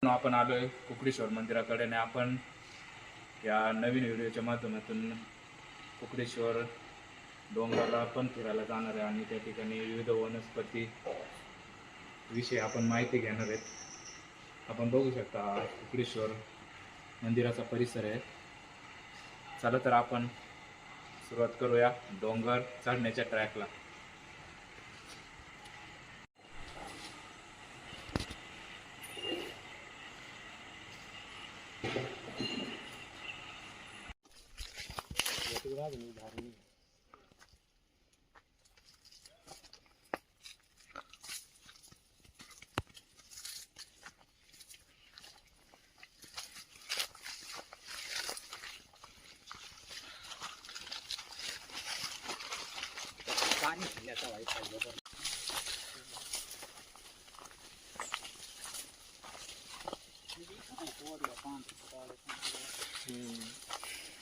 आपण आलोय कुकडेश्वर मंदिराकडे आणि आपण या नवीन व्हिडिओच्या माध्यमातून कुकडेश्वर डोंगराला पण फिरायला जाणार आहे आणि त्या ठिकाणी विविध वनस्पती विषयी आपण माहिती घेणार आहेत। आपण बघू शकता कुकडेश्वर मंदिराचा परिसर आहे। चला तर आपण सुरुवात करूया डोंगर चढण्याच्या ट्रॅकला।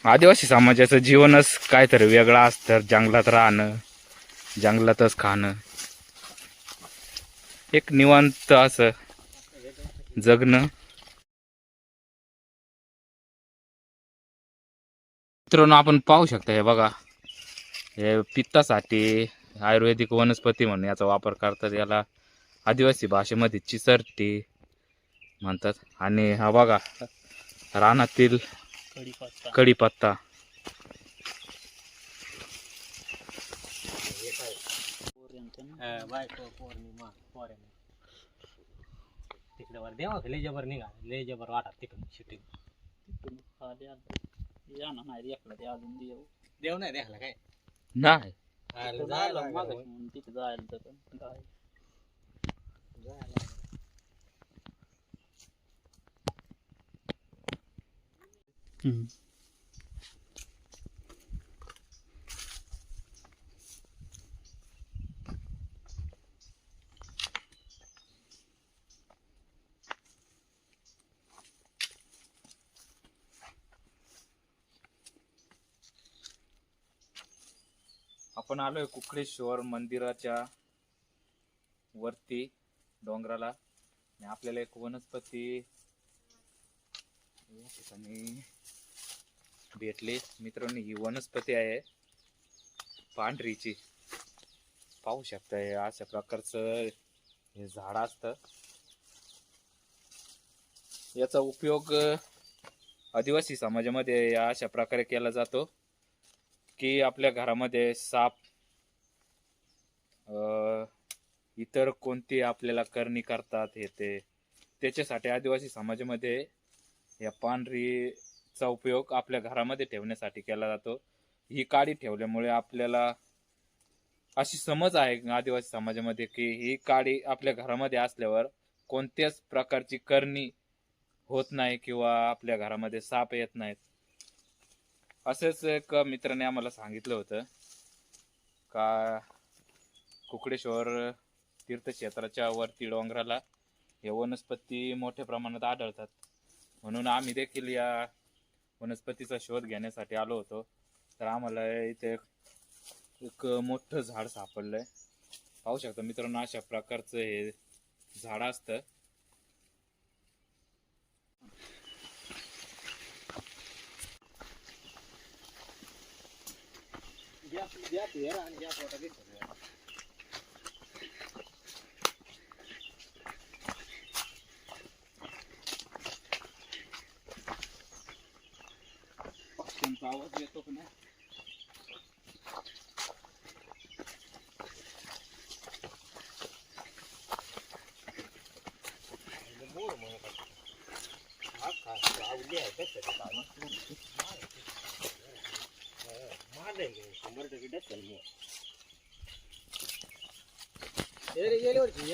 आदिवासी समाजाचं जीवनच काहीतरी वेगळं असतं। जंगलात राहणं, जंगलातच खाणं, एक निवांत असं जगणं। मित्रांनो आपण पाहू शकता, हे बघा, हे पित्तासाठी आयुर्वेदिक वनस्पती म्हणून याचा वापर करतात। याला आदिवासी भाषेमध्ये चिसरटी म्हणतात। आणि हा बघा रानातील कढीपत्ता। तिकडे वर देवा लय जबर निघा, लय जबर वाटा तिकडून शिटी या ना नाही एकला ते अजून देव नाही देखला काय नाही तिथे जायला तर काय आपण आलोय कुकडेश्वर मंदिराच्या वरती डोंगराला आणि आपल्याला एक वनस्पती या ठिकाणी भेटली। मित्रांनो ही वनस्पती आहे पांढरीची। पाहू शकताय अशा प्रकारचं हे झाड असतं। याचा उपयोग आदिवासी समाजामध्ये या अशा प्रकारे केला जातो की आपल्या घरामध्ये साप इतर कोणती आपल्याला करणी करतात हे ते त्याच्यासाठी आदिवासी समाजामध्ये या पांढरीचा उपयोग आपल्या घरामध्ये ठेवण्यासाठी केला जातो। ही काडी ठेवल्यामुळे आपल्याला अशी समज आहे आदिवासी समाजामध्ये की ही काडी आपल्या घरामध्ये असल्यावर कोणत्याच प्रकारची करणी होत नाही किंवा आपल्या घरामध्ये साप येत नाहीत। असेच एक मित्राने आम्हाला सांगितलं होतं का कुकडेश्वर तीर्थक्षेत्राच्या वरती डोंगराला हे वनस्पती मोठ्या प्रमाणात आढळतात। म्हणून आम्ही देखील या वनस्पतीचा शोध घेण्यासाठी आलो होतो। तर आम्हाला इथे एक मोठं झाड सापडलंय। पाहू शकता मित्रांनो अशा प्रकारचं हे झाड असतं। पक्ष्यांचा आवाज येतो का नाही? गेल्या वर्षी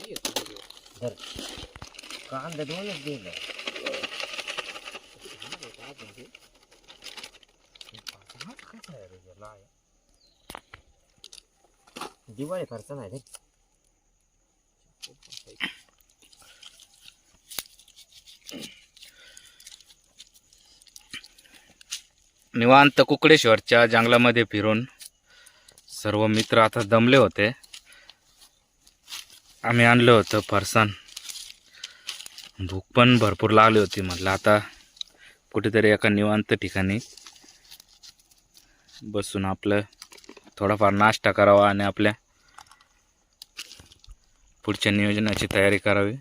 धर. कांदा दोनच दिलं. दिवाळी खर्च नाही रे. निवांत कुकडेश्वरच्या जंगलामध्ये फिरून सर्व मित्र आता दमले होते. आम्ही आणलं होतं फरसाण. भूक पण भरपूर लागली होती. म्हटलं आता कुठेतरी एका निवांत ठिकाणी बसून आपलं थोडाफार नाश्ता करावा आणि आपल्या पुढच्या नियोजनाची तयारी करावी.